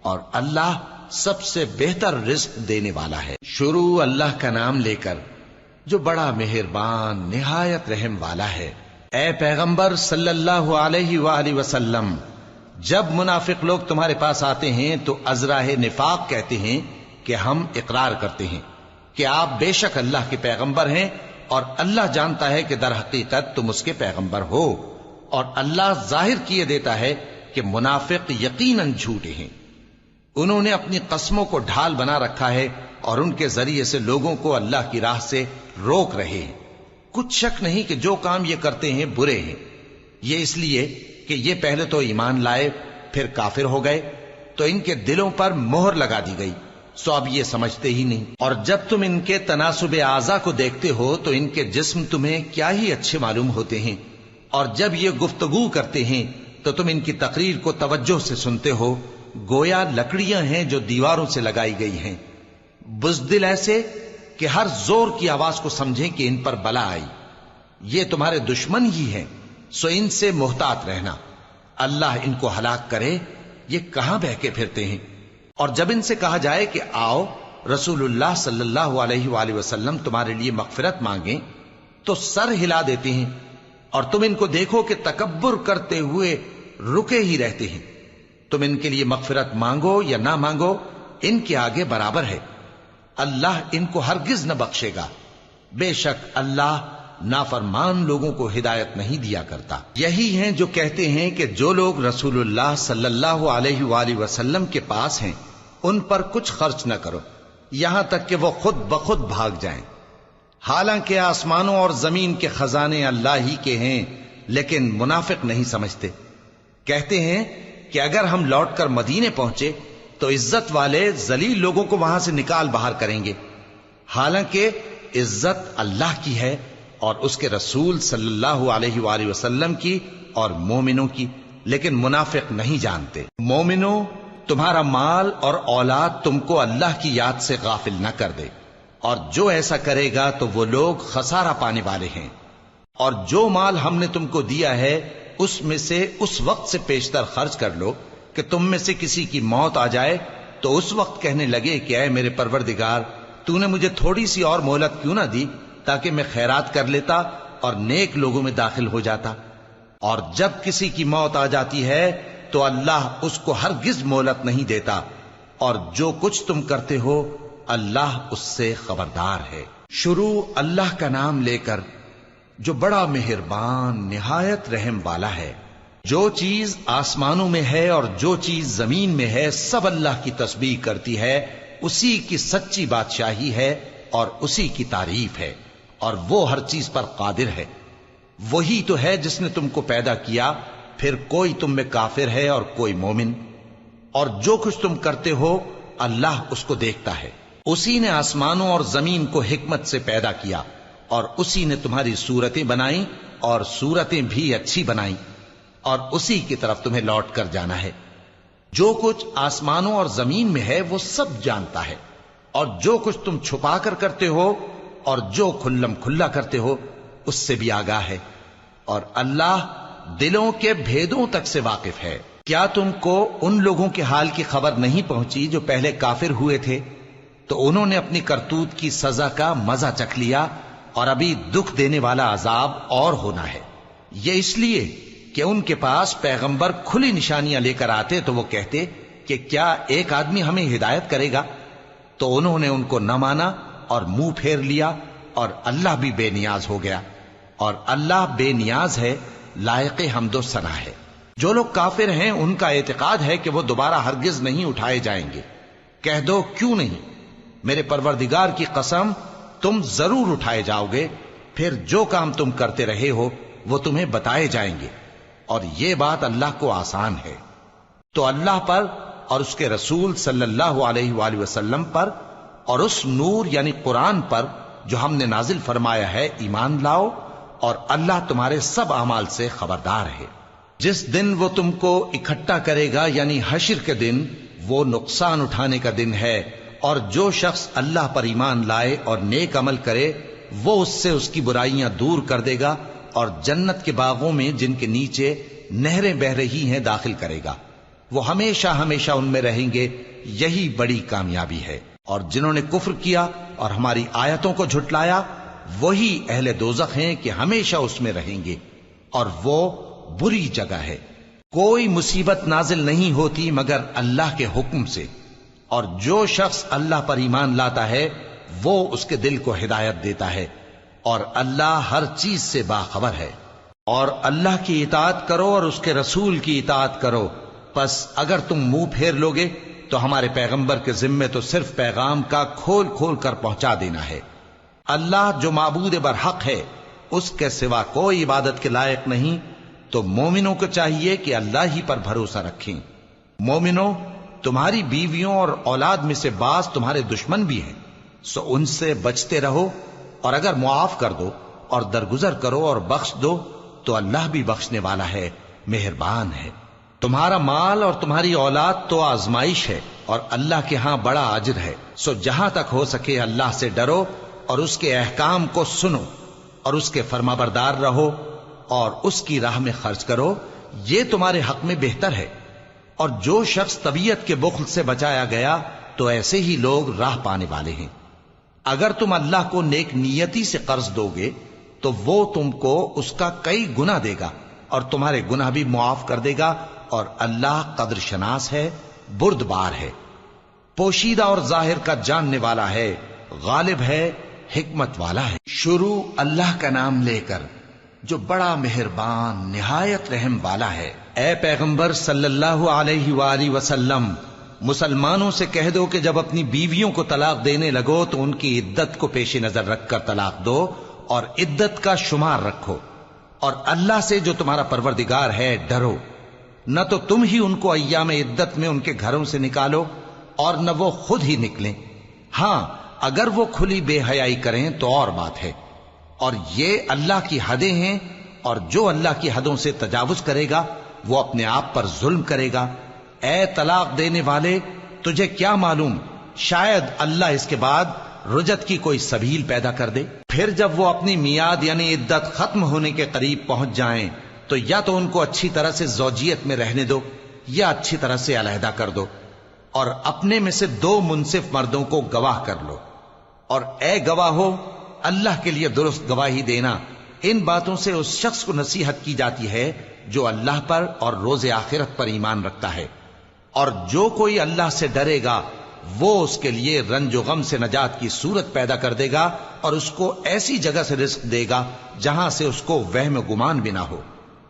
اور اللہ سب سے بہتر رزق دینے والا ہے۔ شروع اللہ کا نام لے کر جو بڑا مہربان نہایت رحم والا ہے۔ اے پیغمبر صلی اللہ علیہ وآلہ وسلم، جب منافق لوگ تمہارے پاس آتے ہیں تو ازراہ نفاق کہتے ہیں کہ ہم اقرار کرتے ہیں کہ آپ بے شک اللہ کے پیغمبر ہیں، اور اللہ جانتا ہے کہ در حقیقت تم اس کے پیغمبر ہو، اور اللہ ظاہر کیے دیتا ہے کہ منافق یقیناً جھوٹے ہیں۔ انہوں نے اپنی قسموں کو ڈھال بنا رکھا ہے اور ان کے ذریعے سے لوگوں کو اللہ کی راہ سے روک رہے ہیں۔ کچھ شک نہیں کہ جو کام یہ کرتے ہیں برے ہیں، یہ اس لیے کہ یہ پہلے تو ایمان لائے پھر کافر ہو گئے، تو ان کے دلوں پر مہر لگا دی گئی، سو اب یہ سمجھتے ہی نہیں۔ اور جب تم ان کے تناسب اعضاء کو دیکھتے ہو تو ان کے جسم تمہیں کیا ہی اچھے معلوم ہوتے ہیں، اور جب یہ گفتگو کرتے ہیں تو تم ان کی تقریر کو توجہ سے سنتے ہو، گویا لکڑیاں ہیں جو دیواروں سے لگائی گئی ہیں، بزدل ایسے کہ ہر زور کی آواز کو سمجھیں کہ ان پر بلا آئی۔ یہ تمہارے دشمن ہی ہیں، سو ان سے محتاط رہنا، اللہ ان کو ہلاک کرے، یہ کہاں بہکے پھرتے ہیں۔ اور جب ان سے کہا جائے کہ آؤ رسول اللہ صلی اللہ علیہ وآلہ وسلم تمہارے لیے مغفرت مانگیں، تو سر ہلا دیتے ہیں، اور تم ان کو دیکھو کہ تکبر کرتے ہوئے رکے ہی رہتے ہیں۔ تم ان کے لیے مغفرت مانگو یا نہ مانگو، ان کے آگے برابر ہے، اللہ ان کو ہرگز نہ بخشے گا، بے شک اللہ نافرمان لوگوں کو ہدایت نہیں دیا کرتا۔ یہی ہیں جو کہتے ہیں کہ جو لوگ رسول اللہ صلی اللہ علیہ وآلہ وسلم کے پاس ہیں ان پر کچھ خرچ نہ کرو، یہاں تک کہ وہ خود بخود بھاگ جائیں۔ حالانکہ آسمانوں اور زمین کے خزانے اللہ ہی کے ہیں، لیکن منافق نہیں سمجھتے۔ کہتے ہیں کہ اگر ہم لوٹ کر مدینے پہنچے تو عزت والے ذلیل لوگوں کو وہاں سے نکال باہر کریں گے، حالانکہ عزت اللہ کی ہے اور اس کے رسول صلی اللہ علیہ وآلہ وسلم کی اور مومنوں کی، لیکن منافق نہیں جانتے۔ مومنوں، تمہارا مال اور اولاد تم کو اللہ کی یاد سے غافل نہ کر دے، اور جو ایسا کرے گا تو وہ لوگ خسارہ پانے والے ہیں۔ اور جو مال ہم نے تم کو دیا ہے اس میں سے اس وقت سے پیشتر خرچ کر لو کہ تم میں سے کسی کی موت آ جائے تو اس وقت کہنے لگے کہ اے میرے پروردگار، تو نے مجھے تھوڑی سی اور مہلت کیوں نہ دی تاکہ میں خیرات کر لیتا اور نیک لوگوں میں داخل ہو جاتا۔ اور جب کسی کی موت آ جاتی ہے تو اللہ اس کو ہرگز مہلت نہیں دیتا، اور جو کچھ تم کرتے ہو اللہ اس سے خبردار ہے۔ شروع اللہ کا نام لے کر جو بڑا مہربان نہایت رحم والا ہے۔ جو چیز آسمانوں میں ہے اور جو چیز زمین میں ہے سب اللہ کی تسبیح کرتی ہے، اسی کی سچی بادشاہی ہے اور اسی کی تعریف ہے، اور وہ ہر چیز پر قادر ہے۔ وہی تو ہے جس نے تم کو پیدا کیا، پھر کوئی تم میں کافر ہے اور کوئی مومن، اور جو کچھ تم کرتے ہو اللہ اس کو دیکھتا ہے۔ اسی نے آسمانوں اور زمین کو حکمت سے پیدا کیا، اور اسی نے تمہاری صورتیں بنائیں اور صورتیں بھی اچھی بنائیں، اور اسی کی طرف تمہیں لوٹ کر جانا ہے۔ جو کچھ آسمانوں اور زمین میں ہے وہ سب جانتا ہے، اور جو کچھ تم چھپا کر کرتے ہو اور جو کھلم کھلا کرتے ہو اس سے بھی آگاہ ہے، اور اللہ دلوں کے بھیدوں تک سے واقف ہے۔ کیا تم کو ان لوگوں کے حال کی خبر نہیں پہنچی جو پہلے کافر ہوئے تھے؟ تو انہوں نے اپنی کرتوت کی سزا کا مزہ چکھ لیا، اور ابھی دکھ دینے والا عذاب اور ہونا ہے۔ یہ اس لیے کہ ان کے پاس پیغمبر کھلی نشانیاں لے کر آتے تو وہ کہتے کہ کیا ایک آدمی ہمیں ہدایت کرے گا؟ تو انہوں نے ان کو نہ مانا اور منہ پھیر لیا، اور اللہ بھی بے نیاز ہو گیا، اور اللہ بے نیاز ہے، لائق حمد و ثنا ہے۔ جو لوگ کافر ہیں ان کا اعتقاد ہے کہ وہ دوبارہ ہرگز نہیں اٹھائے جائیں گے۔ کہہ دو کیوں نہیں؟ میرے پروردگار کی قسم تم ضرور اٹھائے جاؤ گے، پھر جو کام تم کرتے رہے ہو وہ تمہیں بتائے جائیں گے، اور یہ بات اللہ کو آسان ہے۔ تو اللہ پر اور اس کے رسول صلی اللہ علیہ وآلہ وسلم پر اور اس نور یعنی قرآن پر جو ہم نے نازل فرمایا ہے ایمان لاؤ، اور اللہ تمہارے سب اعمال سے خبردار ہے۔ جس دن وہ تم کو اکٹھا کرے گا یعنی حشر کے دن، وہ نقصان اٹھانے کا دن ہے، اور جو شخص اللہ پر ایمان لائے اور نیک عمل کرے وہ اس سے اس کی برائیاں دور کر دے گا، اور جنت کے باغوں میں جن کے نیچے نہریں بہ رہی ہیں داخل کرے گا۔ وہ ہمیشہ ہمیشہ ان میں رہیں گے، یہی بڑی کامیابی ہے۔ اور جنہوں نے کفر کیا اور ہماری آیتوں کو جھٹلایا وہی اہل دوزخ ہیں کہ ہمیشہ اس میں رہیں گے، اور وہ بری جگہ ہے۔ کوئی مصیبت نازل نہیں ہوتی مگر اللہ کے حکم سے، اور جو شخص اللہ پر ایمان لاتا ہے وہ اس کے دل کو ہدایت دیتا ہے، اور اللہ ہر چیز سے باخبر ہے۔ اور اللہ کی اطاعت کرو اور اس کے رسول کی اطاعت کرو، پس اگر تم منہ پھیر لوگے تو ہمارے پیغمبر کے ذمے تو صرف پیغام کا کھول کھول کر پہنچا دینا ہے۔ اللہ جو معبود برحق ہے اس کے سوا کوئی عبادت کے لائق نہیں، تو مومنوں کو چاہیے کہ اللہ ہی پر بھروسہ رکھیں۔ مومنوں، تمہاری بیویوں اور اولاد میں سے بعض تمہارے دشمن بھی ہیں، سو ان سے بچتے رہو، اور اگر معاف کر دو اور درگزر کرو اور بخش دو تو اللہ بھی بخشنے والا ہے، مہربان ہے۔ تمہارا مال اور تمہاری اولاد تو آزمائش ہے، اور اللہ کے ہاں بڑا اجر ہے، سو جہاں تک ہو سکے اللہ سے ڈرو اور اس کے احکام کو سنو اور اس کے فرمانبردار رہو اور اس کی راہ میں خرچ کرو، یہ تمہارے حق میں بہتر ہے۔ اور جو شخص طبیعت کے بخل سے بچایا گیا تو ایسے ہی لوگ راہ پانے والے ہیں۔ اگر تم اللہ کو نیک نیتی سے قرض دو گے تو وہ تم کو اس کا کئی گنا دے گا اور تمہارے گناہ بھی معاف کر دے گا، اور اللہ قدر شناس ہے، بردبار ہے، پوشیدہ اور ظاہر کا جاننے والا ہے، غالب ہے، حکمت والا ہے۔ شروع اللہ کا نام لے کر جو بڑا مہربان نہایت رحم والا ہے۔ اے پیغمبر صلی اللہ علیہ وآلہ وسلم، مسلمانوں سے کہہ دو کہ جب اپنی بیویوں کو طلاق دینے لگو تو ان کی عدت کو پیش نظر رکھ کر طلاق دو اور عدت کا شمار رکھو، اور اللہ سے جو تمہارا پروردگار ہے ڈرو، نہ تو تم ہی ان کو ایام عدت میں ان کے گھروں سے نکالو اور نہ وہ خود ہی نکلیں، ہاں اگر وہ کھلی بے حیائی کریں تو اور بات ہے، اور یہ اللہ کی حدیں ہیں، اور جو اللہ کی حدوں سے تجاوز کرے گا وہ اپنے آپ پر ظلم کرے گا۔ اے طلاق دینے والے، تجھے کیا معلوم شاید اللہ اس کے بعد رجعت کی کوئی سبیل پیدا کر دے۔ پھر جب وہ اپنی میعاد یعنی عدت ختم ہونے کے قریب پہنچ جائیں تو یا تو ان کو اچھی طرح سے زوجیت میں رہنے دو یا اچھی طرح سے علیحدہ کر دو، اور اپنے میں سے 2 منصف مردوں کو گواہ کر لو، اور اے گواہو اللہ کے لیے درست گواہی دینا۔ ان باتوں سے اس شخص کو نصیحت کی جاتی ہے جو اللہ پر اور روز آخرت پر ایمان رکھتا ہے، اور جو کوئی اللہ سے ڈرے گا وہ اس کے لیے رنج و غم سے نجات کی صورت پیدا کر دے گا، اور اس کو ایسی جگہ سے رزق دے گا جہاں سے اس کو وہم و گمان بھی نہ ہو،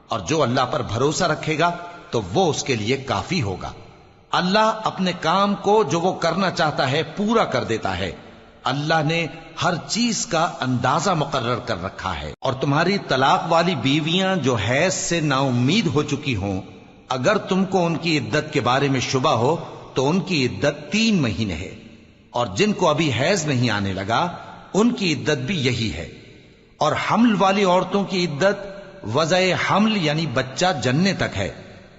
اور جو اللہ پر بھروسہ رکھے گا تو وہ اس کے لیے کافی ہوگا۔ اللہ اپنے کام کو جو وہ کرنا چاہتا ہے پورا کر دیتا ہے۔ اللہ نے ہر چیز کا اندازہ مقرر کر رکھا ہے۔ اور تمہاری طلاق والی بیویاں جو حیض سے نا امید ہو چکی ہوں، اگر تم کو ان کی عدت کے بارے میں شبہ ہو تو ان کی عدت 3 مہینے ہے، اور جن کو ابھی حیض نہیں آنے لگا ان کی عدت بھی یہی ہے۔ اور حمل والی عورتوں کی عدت وضع حمل یعنی بچہ جننے تک ہے،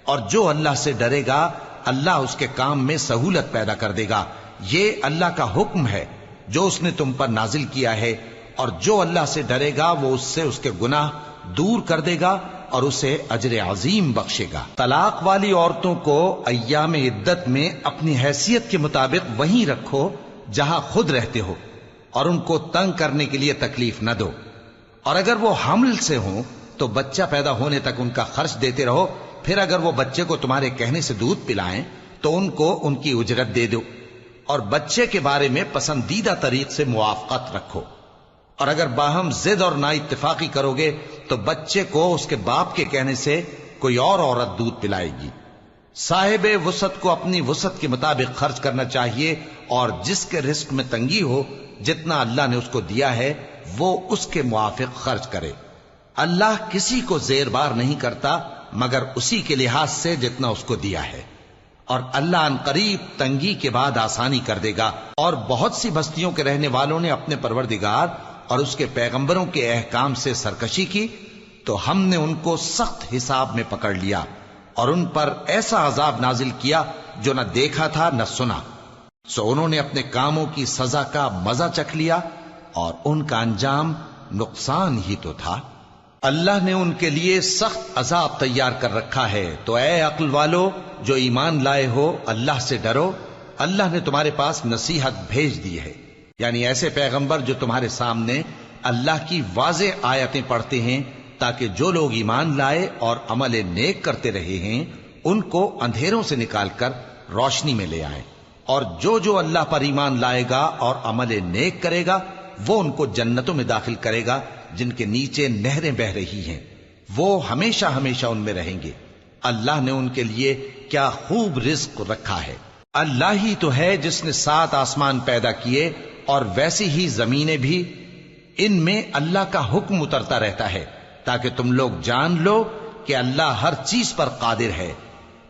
اور جو اللہ سے ڈرے گا اللہ اس کے کام میں سہولت پیدا کر دے گا۔ یہ اللہ کا حکم ہے جو اس نے تم پر نازل کیا ہے، اور جو اللہ سے ڈرے گا وہ اس سے اس کے گناہ دور کر دے گا اور اسے اجر عظیم بخشے گا۔ طلاق والی عورتوں کو ایام عدت میں اپنی حیثیت کے مطابق وہیں رکھو جہاں خود رہتے ہو، اور ان کو تنگ کرنے کے لیے تکلیف نہ دو، اور اگر وہ حمل سے ہوں تو بچہ پیدا ہونے تک ان کا خرچ دیتے رہو، پھر اگر وہ بچے کو تمہارے کہنے سے دودھ پلائیں تو ان کو ان کی اجرت دے دو، اور بچے کے بارے میں پسندیدہ طریق سے موافقت رکھو، اور اگر باہم ضد اور نا اتفاقی کرو گے تو بچے کو اس کے باپ کے کہنے سے کوئی اور عورت دودھ پلائے گی۔ صاحب وسعت کو اپنی وسعت کے مطابق خرچ کرنا چاہیے، اور جس کے رزق میں تنگی ہو جتنا اللہ نے اس کو دیا ہے وہ اس کے موافق خرچ کرے۔ اللہ کسی کو زیر بار نہیں کرتا مگر اسی کے لحاظ سے جتنا اس کو دیا ہے، اور اللہ ان قریب تنگی کے بعد آسانی کر دے گا۔ اور بہت سی بستیوں کے رہنے والوں نے اپنے پروردگار اور اس کے پیغمبروں کے احکام سے سرکشی کی تو ہم نے ان کو سخت حساب میں پکڑ لیا، اور ان پر ایسا عذاب نازل کیا جو نہ دیکھا تھا نہ سنا، سو انہوں نے اپنے کاموں کی سزا کا مزہ چکھ لیا، اور ان کا انجام نقصان ہی تو تھا۔ اللہ نے ان کے لیے سخت عذاب تیار کر رکھا ہے، تو اے عقل والو جو ایمان لائے ہو اللہ سے ڈرو۔ اللہ نے تمہارے پاس نصیحت بھیج دی ہے، یعنی ایسے پیغمبر جو تمہارے سامنے اللہ کی واضح آیتیں پڑھتے ہیں تاکہ جو لوگ ایمان لائے اور عمل نیک کرتے رہے ہیں ان کو اندھیروں سے نکال کر روشنی میں لے آئیں، اور جو اللہ پر ایمان لائے گا اور عمل نیک کرے گا وہ ان کو جنتوں میں داخل کرے گا جن کے نیچے نہریں بہ رہی ہیں، وہ ہمیشہ ہمیشہ ان میں رہیں گے۔ اللہ نے ان کے لیے کیا خوب رزق رکھا ہے۔ اللہ ہی تو ہے جس نے 7 آسمان پیدا کیے اور ویسی ہی زمینیں بھی، ان میں اللہ کا حکم اترتا رہتا ہے تاکہ تم لوگ جان لو کہ اللہ ہر چیز پر قادر ہے،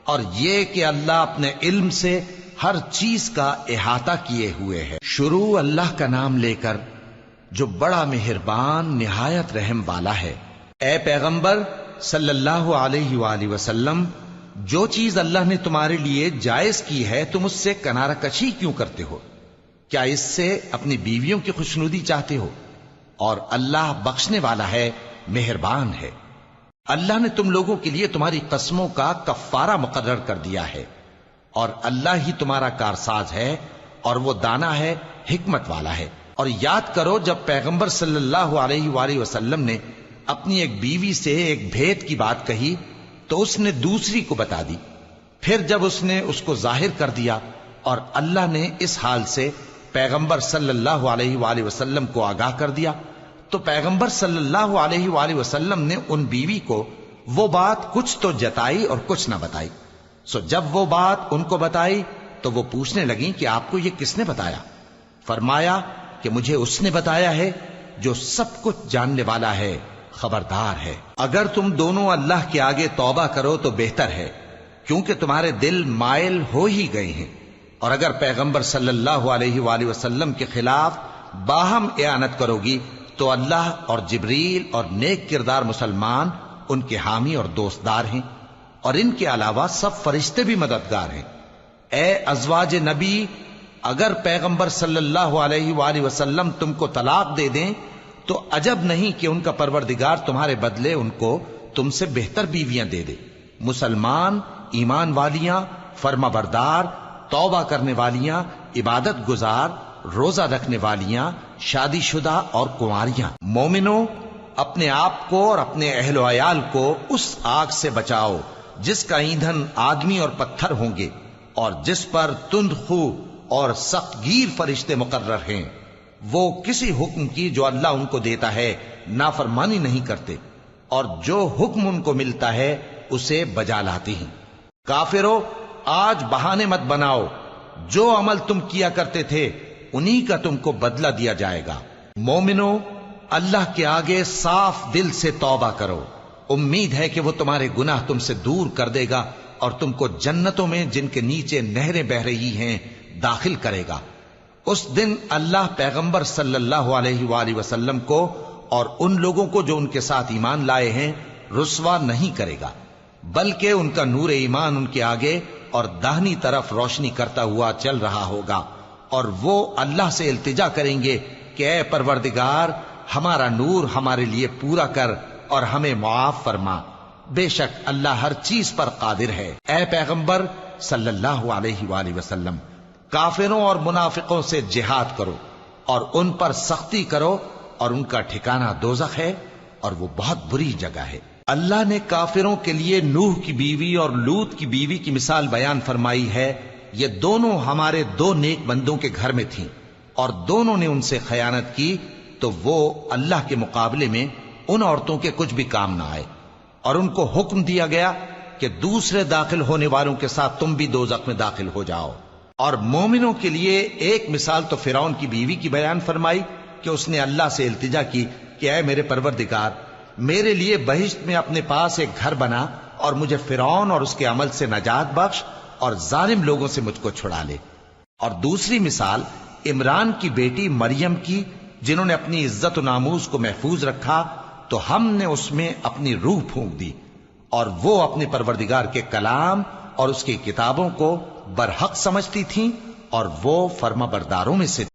اور یہ کہ اللہ اپنے علم سے ہر چیز کا احاطہ کیے ہوئے ہے۔ شروع اللہ کا نام لے کر جو بڑا مہربان نہایت رحم والا ہے۔ اے پیغمبر صلی اللہ علیہ وآلہ وسلم، جو چیز اللہ نے تمہارے لیے جائز کی ہے تم اس سے کنارہ کشی کیوں کرتے ہو؟ کیا اس سے اپنی بیویوں کی خوشنودی چاہتے ہو؟ اور اللہ بخشنے والا ہے، مہربان ہے۔ اللہ نے تم لوگوں کے لیے تمہاری قسموں کا کفارہ مقرر کر دیا ہے، اور اللہ ہی تمہارا کارساز ہے، اور وہ دانا ہے، حکمت والا ہے۔ اور یاد کرو جب پیغمبر صلی اللہ علیہ وآلہ وسلم نے اپنی ایک بیوی سے ایک بھید کی بات کہی تو اس نے دوسری کو بتا دی، پھر جب اس نے اس کو ظاہر کر دیا اور اللہ نے اس حال سے پیغمبر صلی اللہ علیہ وآلہ وسلم کو آگاہ کر دیا تو پیغمبر صلی اللہ علیہ وآلہ وسلم نے ان بیوی کو وہ بات کچھ تو جتائی اور کچھ نہ بتائی۔ سو جب وہ بات ان کو بتائی تو وہ پوچھنے لگیں کہ آپ کو یہ کس نے بتایا؟ فرمایا کہ مجھے اس نے بتایا ہے جو سب کچھ جاننے والا ہے، خبردار ہے۔ اگر تم دونوں اللہ کے آگے توبہ کرو تو بہتر ہے، کیونکہ تمہارے دل مائل ہو ہی گئے ہیں، اور اگر پیغمبر صلی اللہ علیہ وآلہ وسلم کے خلاف باہم اعانت کرو گی تو اللہ اور جبریل اور نیک کردار مسلمان ان کے حامی اور دوستدار ہیں، اور ان کے علاوہ سب فرشتے بھی مددگار ہیں۔ اے ازواج نبی، اگر پیغمبر صلی اللہ علیہ وآلہ وسلم تم کو طلاق دے دیں تو عجب نہیں کہ ان کا پروردگار تمہارے بدلے ان کو تم سے بہتر بیویاں دے دے، مسلمان، ایمان والیاں، فرما بردار، توبہ کرنے والیاں، عبادت گزار، روزہ رکھنے والیاں، شادی شدہ اور کنواریاں۔ مومنوں، اپنے آپ کو اور اپنے اہل و عیال کو اس آگ سے بچاؤ جس کا ایندھن آدمی اور پتھر ہوں گے، اور جس پر تند خو اور سخت گیر فرشتے مقرر ہیں۔ وہ کسی حکم کی جو اللہ ان کو دیتا ہے نافرمانی نہیں کرتے، اور جو حکم ان کو ملتا ہے اسے بجا لاتے ہیں۔ کافرو، آج بہانے مت بناؤ، جو عمل تم کیا کرتے تھے انہی کا تم کو بدلہ دیا جائے گا۔ مومنو، اللہ کے آگے صاف دل سے توبہ کرو، امید ہے کہ وہ تمہارے گناہ تم سے دور کر دے گا اور تم کو جنتوں میں جن کے نیچے نہریں بہ رہی ہیں داخل کرے گا۔ اس دن اللہ پیغمبر صلی اللہ علیہ وآلہ وسلم کو اور ان لوگوں کو جو ان کے ساتھ ایمان لائے ہیں رسوا نہیں کرے گا، بلکہ ان کا نور ایمان ان کے آگے اور داہنی طرف روشنی کرتا ہوا چل رہا ہوگا، اور وہ اللہ سے التجا کریں گے کہ اے پروردگار، ہمارا نور ہمارے لیے پورا کر اور ہمیں معاف فرما، بے شک اللہ ہر چیز پر قادر ہے۔ اے پیغمبر صلی اللہ علیہ وآلہ وسلم، کافروں اور منافقوں سے جہاد کرو اور ان پر سختی کرو، اور ان کا ٹھکانہ دوزخ ہے اور وہ بہت بری جگہ ہے۔ اللہ نے کافروں کے لیے نوح کی بیوی اور لوط کی بیوی کی مثال بیان فرمائی ہے۔ یہ دونوں ہمارے دو نیک بندوں کے گھر میں تھیں، اور دونوں نے ان سے خیانت کی تو وہ اللہ کے مقابلے میں ان عورتوں کے کچھ بھی کام نہ آئے، اور ان کو حکم دیا گیا کہ دوسرے داخل ہونے والوں کے ساتھ تم بھی دوزخ میں داخل ہو جاؤ۔ اور مومنوں کے لیے ایک مثال تو فرعون کی بیوی کی بیان فرمائی کہ اس نے اللہ سے التجا کی کہ اے میرے پروردگار، میرے لیے بہشت میں اپنے پاس ایک گھر بنا اور مجھے فرعون اور اس کے عمل سے نجات بخش اور ظالم لوگوں سے مجھ کو چھڑا لے۔ اور دوسری مثال عمران کی بیٹی مریم کی، جنہوں نے اپنی عزت و ناموس کو محفوظ رکھا تو ہم نے اس میں اپنی روح پھونک دی، اور وہ اپنے پروردگار کے کلام اور اس کی کتابوں کو برحق سمجھتی تھیں، اور وہ فرما برداروں میں سے